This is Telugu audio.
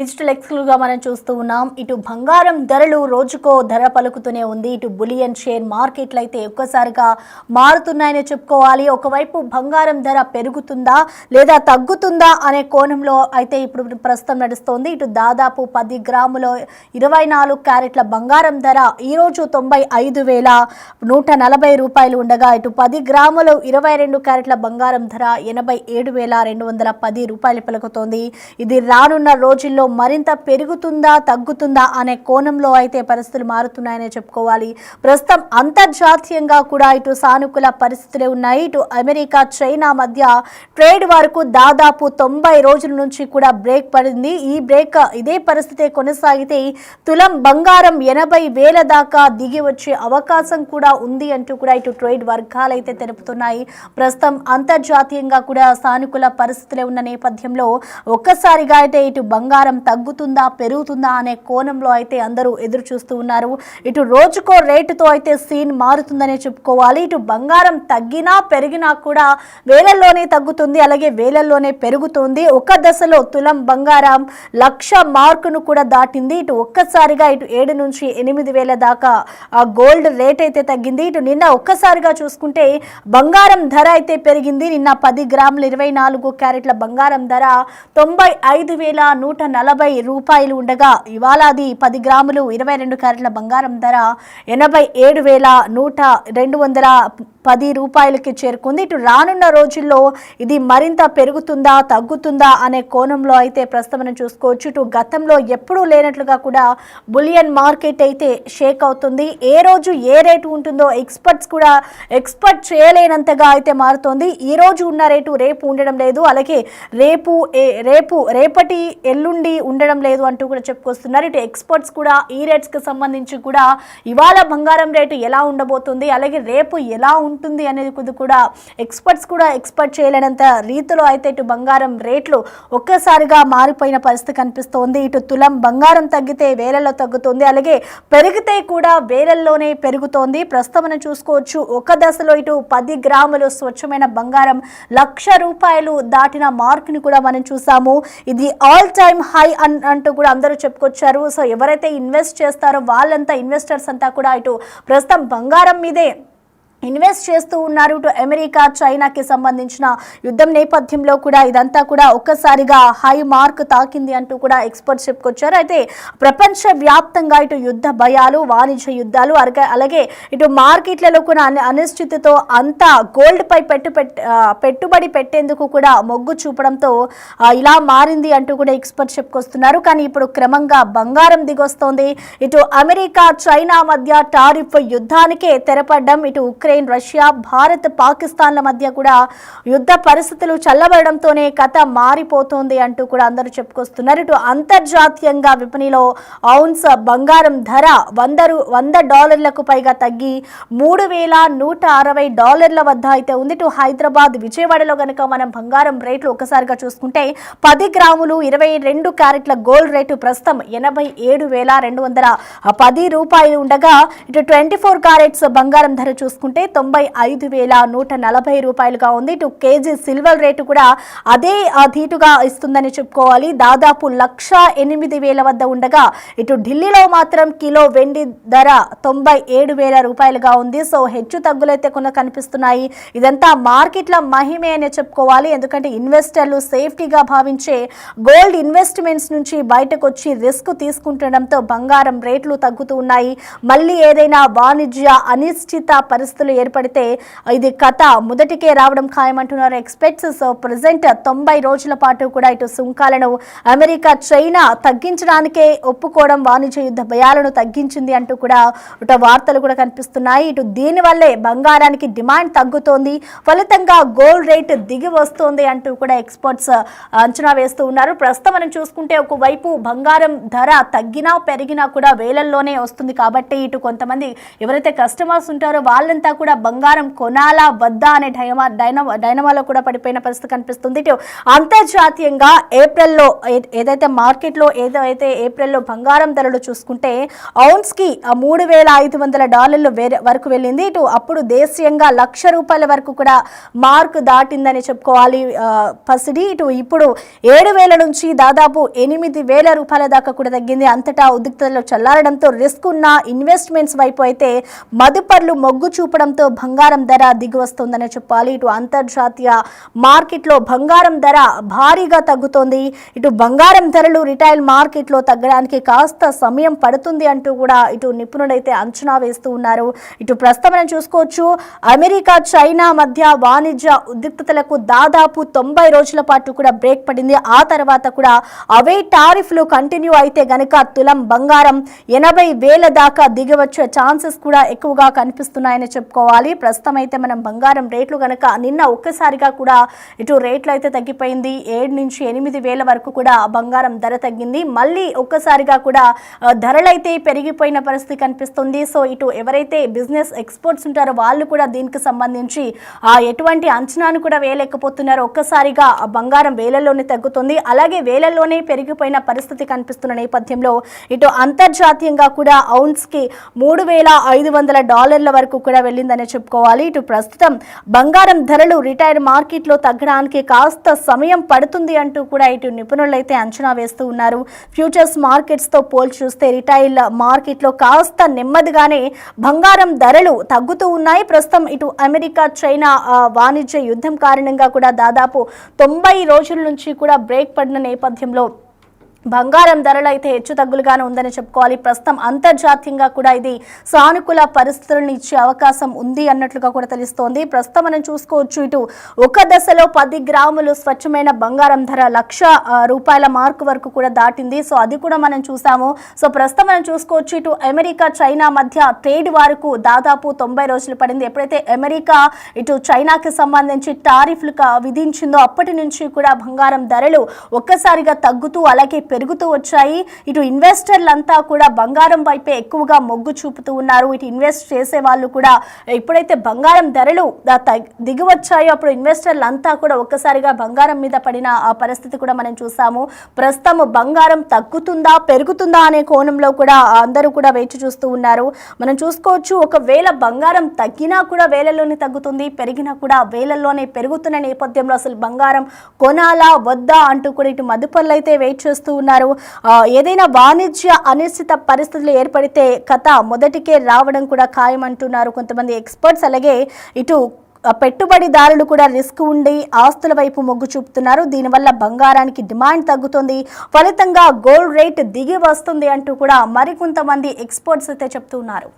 డిజిటల్ ఎక్స్క్లూజివ్ గా మనం చూస్తూ ఉన్నాం. ఇటు బంగారం ధరలు రోజుకో ధర పలుకుతూనే ఉంది. ఇటు బులియన్ షేర్ మార్కెట్లు అయితే ఒక్కసారిగా మారుతున్నాయని చెప్పుకోవాలి. ఒకవైపు బంగారం ధర పెరుగుతుందా లేదా తగ్గుతుందా అనే కోణంలో అయితే ఇప్పుడు ప్రస్తుతం నడుస్తోంది. ఇటు దాదాపు 10 గ్రాముల 24 క్యారెట్ల బంగారం ధర ఈరోజు 95,140 రూపాయలు ఉండగా ఇటు 10 గ్రాములు 22 క్యారెట్ల బంగారం ధర 87,210 రూపాయలు పలుకుతోంది. ఇది రానున్న రోజుల్లో మరింత పెరుగుతుందా తగ్గుతుందా అనే కోణంలో అయితే పరిస్థితులు మారుతున్నాయని చెప్పుకోవాలి. ప్రస్తుతం అంతర్జాతీయంగా కూడా ఇటు సానుకూల పరిస్థితులే ఉన్నాయి. ఇటు అమెరికా చైనా మధ్య ట్రేడ్ వరకు దాదాపు 90 రోజుల నుంచి కూడా బ్రేక్ పడింది. ఈ బ్రేక్ ఇదే పరిస్థితి కొనసాగితే తులం బంగారం 80,000 దాకా దిగి వచ్చే అవకాశం కూడా ఉంది అంటూ కూడా ఇటు ట్రేడ్ వర్గాలు అయితే తెలుపుతున్నాయి. ప్రస్తుతం అంతర్జాతీయంగా కూడా సానుకూల పరిస్థితులే ఉన్న నేపథ్యంలో ఒక్కసారిగా అయితే ఇటు బంగారం తగ్గుతుందా పెరుగుతుందా అనే కోణంలో అయితే అందరూ ఎదురు చూస్తూ ఉన్నారు. ఇటు రోజుకో రేటుతో అయితే సీన్ మారుతుందనే చెప్పుకోవాలి. ఇటు బంగారం తగ్గినా పెరిగినా కూడా వేలల్లోనే తగ్గుతుంది, అలాగే వేలల్లోనే పెరుగుతుంది. ఒక దశలో తులం బంగారం 1,00,000 మార్కును కూడా దాటింది. ఇటు ఒక్కసారిగా ఇటు 7 నుంచి 8,000 దాకా ఆ గోల్డ్ రేట్ అయితే తగ్గింది. ఇటు నిన్న ఒక్కసారిగా చూసుకుంటే బంగారం ధర అయితే పెరిగింది. నిన్న 10 గ్రాముల 24 క్యారెట్ల బంగారం ధర 95,140 రూపాయలు ఉండగా ఇవాళ అది 10 గ్రాములు 22 క్యారెట్ల బంగారం ధర 87,210 రూపాయలకి చేరుకుంది. ఇటు రానున్న రోజుల్లో ఇది మరింత పెరుగుతుందా తగ్గుతుందా అనే కోణంలో అయితే ప్రస్తుతం చూసుకోవచ్చు. ఇటు గతంలో ఎప్పుడూ లేనట్లుగా కూడా బులియన్ మార్కెట్ అయితే షేక్ అవుతుంది. ఏ రోజు ఏ రేటు ఉంటుందో ఎక్స్పర్ట్స్ కూడా ఎక్స్పెక్ట్ చేయలేనంతగా అయితే మారుతోంది. ఈ రోజు ఉన్న రేటు రేపు ఉండడం లేదు, అలాగే రేపటి ఎల్లుండి ఉండడం లేదు అంటూ కూడా చెప్పుకొస్తున్నారు. ఇటు ఎక్స్పర్ట్స్ కూడా ఈ రేట్స్ కి సంబంధించి కూడా ఇవాళ బంగారం రేటు ఎలా ఉండబోతుంది, అలాగే రేపు ఎలా ఉంటుంది అనేది కూడా ఎక్స్పర్ట్స్ కూడా ఎక్స్పెక్ట్ చేయలేనంత రీతిలో అయితే ఇటు బంగారం రేట్లు ఒక్కసారిగా మారిపోయిన పరిస్థితి కనిపిస్తోంది. ఇటు తులం బంగారం తగ్గితే వేలల్లో తగ్గుతుంది, అలాగే పెరిగితే కూడా వేలల్లోనే పెరుగుతోంది. ప్రస్తుతం చూసుకోవచ్చు. ఒక దశలో ఇటు 10 గ్రాములు స్వచ్ఛమైన బంగారం 1,00,000 రూపాయలు దాటిన మార్కుని కూడా మనం చూసాము. ఇది ఆల్ టైమ్ హై అంటూ కూడా అందరూ చెప్పుకొచ్చారు. సో ఎవరైతే ఇన్వెస్ట్ చేస్తారో వాళ్ళంతా ఇన్వెస్టర్స్ అంతా కూడా ఇటు ప్రస్తుతం బంగారం మీదే ఇన్వెస్ట్ చేస్తూ ఉన్నారు. ఇటు అమెరికా చైనాకి సంబంధించిన యుద్ధం నేపథ్యంలో కూడా ఇదంతా కూడా ఒక్కసారిగా హై మార్క్ తాకింది అంటూ కూడా ఎక్స్పర్ట్స్ చెప్పుకొచ్చారు. అయితే ప్రపంచ వ్యాప్తంగా ఇటు యుద్ధ భయాలు, వాణిజ్య యుద్ధాలు, అలాగే ఇటు మార్కెట్లలో కూడా అనిశ్చితితో అంతా గోల్డ్ పై పెట్టుబడి పెట్టేందుకు కూడా మొగ్గు చూపడంతో ఇలా మారింది అంటూ కూడా ఎక్స్పర్ట్స్ చెప్పుకొస్తున్నారు. కానీ ఇప్పుడు క్రమంగా బంగారం దిగొస్తోంది. ఇటు అమెరికా చైనా మధ్య టారిఫ్ యుద్ధానికే తెరపడ్డం, ఇటు రష్యా, భారత్, పాకిస్తాన్ల మధ్య కూడా యుద్ధ పరిస్థితులు చల్లబడడంతోనే కథ మారిపోతోంది అంటూ కూడా అందరూ చెప్పుకొస్తున్నారు. ఇటు అంతర్జాతీయంగా విపణిలో ఔన్స్ బంగారం ధర $100 పైగా తగ్గి $3,160 వద్ద అయితే ఉంది. ఇటు హైదరాబాద్, విజయవాడలో కనుక మనం బంగారం రేట్లు ఒక్కసారిగా చూసుకుంటే 10 గ్రాములు 22 క్యారెట్ల గోల్డ్ రేటు ప్రస్తుతం 87,210 రూపాయలు ఉండగా ఇటు 24 క్యారెట్స్ బంగారం ధర చూసుకుంటే 95,140 రూపాయలుగా ఉంది. ఇటు కేజీ సిల్వర్ రేటు కూడా అదే ధీటుగా ఇస్తుందని చెప్పుకోవాలి. దాదాపు 1,08,000 వద్ద ఉండగా ఇటు ఢిల్లీలో మాత్రం కిలో వెండి ధర 97,000 రూపాయలుగా ఉంది. సో హెచ్చు తగ్గులైతే కొన్ని కనిపిస్తున్నాయి. ఇదంతా మార్కెట్ల మహిమే అని చెప్పుకోవాలి. ఎందుకంటే ఇన్వెస్టర్లు సేఫ్టీగా భావించే గోల్డ్ ఇన్వెస్ట్మెంట్స్ నుంచి బయటకు వచ్చి రిస్క్ తీసుకుంటుండడంతో బంగారం రేట్లు తగ్గుతూ ఉన్నాయి. మళ్ళీ ఏదైనా వాణిజ్య అనిశ్చిత పరిస్థితులు ఏర్పడితే ఇది కథ మొదటికే రావడం ఖాయమంటున్నారు ఎక్స్పర్ట్స్. సో ప్రెసెంట్ 90 రోజుల పాటు కూడా ఇటు సుంకాలను అమెరికా చైనా తగ్గించడానికే ఒప్పుకోవడం వాణిజ్య యుద్ధ భయాలను తగ్గించింది అంటూ కూడా ఇటు వార్తలు కూడా కనిపిస్తున్నాయి. ఇటు దీనివల్లే బంగారానికి డిమాండ్ తగ్గుతోంది, ఫలితంగా గోల్డ్ రేట్ దిగి వస్తోంది అంటూ కూడా ఎక్స్పర్ట్స్ అంచనా వేస్తూ ఉన్నారు. ప్రస్తుతం మనం చూసుకుంటే ఒకవైపు బంగారం ధర తగ్గినా పెరిగినా కూడా వేలల్లోనే వస్తుంది కాబట్టి ఇటు కొంతమంది ఎవరైతే కస్టమర్స్ ఉంటారో వాళ్ళంతా కూడా బంగారం కొనాలా వద్దా అనే డైనమాలో కూడా పడిపోయిన పరిస్థితి కనిపిస్తుంది. ఇటు అంతర్జాతీయంగా ఏప్రిల్లో ఏదైతే మార్కెట్లో ఏప్రిల్లో బంగారం ధరలు చూసుకుంటే ఔన్స్ కి $3,500 వరకు వెళ్ళింది. ఇటు అప్పుడు దేశీయంగా ₹1,00,000 వరకు కూడా మార్క్ దాటిందని చెప్పుకోవాలి పసిడి. ఇటు ఇప్పుడు 7,000 నుంచి దాదాపు ₹8,000 దాకా కూడా తగ్గింది. అంతటా ఉద్రిక్తతలు చల్లారడంతో రిస్క్ ఉన్న ఇన్వెస్ట్మెంట్స్ వైపు అయితే మదుపర్లు మొగ్గు చూపడంతో బంగారం ధర దిగివస్తుందని చెప్పాలి. ఇటు అంతర్జాతీయ మార్కెట్లో బంగారం ధర భారీగా తగ్గుతోంది. ఇటు బంగారం ధరలు రిటైల్ మార్కెట్లో తగ్గడానికి కాస్త సమయం పడుతుంది అంటూ కూడా ఇటు నిపుణులైతే అంచనా వేస్తూ ఉన్నారు. ఇటు ప్రస్తుతం మనం చూసుకోవచ్చు అమెరికా చైనా మధ్య వాణిజ్య ఉద్రిక్తతలకు దాదాపు 90 రోజుల పాటు కూడా బ్రేక్ పడింది. ఆ తర్వాత కూడా అవే టారిఫ్లు కంటిన్యూ అయితే గనక తులం బంగారం 80,000 దాకా దిగవచ్చే ఛాన్సెస్ కూడా ఎక్కువగా కనిపిస్తున్నాయని చెప్పుకోవాలి. ప్రస్తుతం అయితే మనం బంగారం రేట్లు గనక నిన్న ఒక్కసారిగా కూడా ఇటు రేట్లు అయితే తగ్గిపోయింది. 7 నుంచి 8,000 వరకు కూడా బంగారం ధర తగ్గింది. మళ్ళీ ఒక్కసారిగా కూడా ధరలైతే పెరిగిపోయిన పరిస్థితి కనిపిస్తుంది. సో ఇటు ఎవరైతే బిజినెస్ ఎక్స్పర్ట్స్ ఉంటారో వాళ్ళు కూడా దీనికి సంబంధించి ఎటువంటి అంచనాను కూడా వేయలేకపోతున్నారు. ఒక్కసారిగా బంగారం వేలల్లోనే తగ్గుతుంది, అలాగే వేలల్లోనే పెరిగిపోయిన పరిస్థితి కనిపిస్తున్న నేపథ్యంలో ఇటు అంతర్జాతీయంగా కూడా ఔన్స్ కి $3,500 వరకు కూడా వెళ్ళిందని చెప్పుకోవాలి. ఇటు ప్రస్తుతం బంగారం ధరలు రిటైల్ మార్కెట్లో తగ్గడానికి కాస్త సమయం పడుతుంది అంటూ కూడా ఇటు నిపుణులైతే అంచనా వేస్తూ ఉన్నారు. ఫ్యూచర్స్ మార్కెట్స్ తో పోల్చి చూస్తే రిటైల్ మార్కెట్లో కాస్త నెమ్మదిగానే బంగారం ధరలు తగ్గుతూ ఉన్నాయి. ప్రస్తుతం ఇటు అమెరికా చైనా వాణిజ్య యుద్ధం కారణంగా కూడా దాదాపు 90 రోజుల నుంచి కూడా బ్రేక్ పడిన నేపథ్యంలో బంగారం ధరలు అయితే హెచ్చు తగ్గులుగానే ఉందని చెప్పుకోవాలి. ప్రస్తుతం అంతర్జాతీయంగా కూడా ఇది సానుకూల పరిస్థితులను ఇచ్చే అవకాశం ఉంది అన్నట్లుగా కూడా తెలుస్తోంది. ప్రస్తుతం మనం చూసుకోవచ్చు ఇటు ఒక దశలో 10 గ్రాములు స్వచ్ఛమైన బంగారం ధర ₹1,00,000 మార్కు వరకు కూడా దాటింది. సో అది కూడా మనం చూసాము. సో ప్రస్తుతం మనం చూసుకోవచ్చు ఇటు అమెరికా చైనా మధ్య ట్రేడ్ వరకు దాదాపు 90 రోజులు పడింది. ఎప్పుడైతే అమెరికా ఇటు చైనాకి సంబంధించి టారిఫ్లు విధించిందో అప్పటి నుంచి కూడా బంగారం ధరలు ఒక్కసారిగా తగ్గుతూ అలాగే పెరుగుతూ వచ్చాయి. ఇటు ఇన్వెస్టర్లంతా కూడా బంగారం వైపే ఎక్కువగా మొగ్గు చూపుతూ ఉన్నారు. ఇటు ఇన్వెస్ట్ చేసే వాళ్ళు కూడా ఎప్పుడైతే బంగారం ధరలు దిగివచ్చాయో అప్పుడు ఇన్వెస్టర్లంతా కూడా ఒక్కసారిగా బంగారం మీద పడిన ఆ పరిస్థితి కూడా మనం చూసాము. ప్రస్తుతం బంగారం తగ్గుతుందా పెరుగుతుందా అనే కోణంలో కూడా అందరూ కూడా వేచి చూస్తూ ఉన్నారు. మనం చూసుకోవచ్చు ఒకవేళ బంగారం తగ్గినా కూడా వేలల్లోనే తగ్గుతుంది, పెరిగినా కూడా వేలల్లోనే పెరుగుతున్న నేపథ్యంలో అసలు బంగారం కొనాలా వద్దా అంటూ కూడా ఇటు మదుపర్లు అయితే వెయిట్ చేస్తూ ఉన్నారు. ఏదైనా వాణిజ్య అనిశ్చిత పరిస్థితులు ఏర్పడితే కథ మొదటికే రావడం కూడా ఖాయమంటున్నారు కొంతమంది ఎక్స్పర్ట్స్. అలాగే ఇటు పెట్టుబడిదారులు కూడా రిస్క్ ఉండి ఆస్తుల వైపు మొగ్గు చూపుతున్నారు. దీనివల్ల బంగారానికి డిమాండ్ తగ్గుతుంది, ఫలితంగా గోల్డ్ రేట్ దిగి వస్తుంది అంటూ కూడా మరికొంతమంది ఎక్స్పర్ట్స్ అయితే చెప్తున్నారు.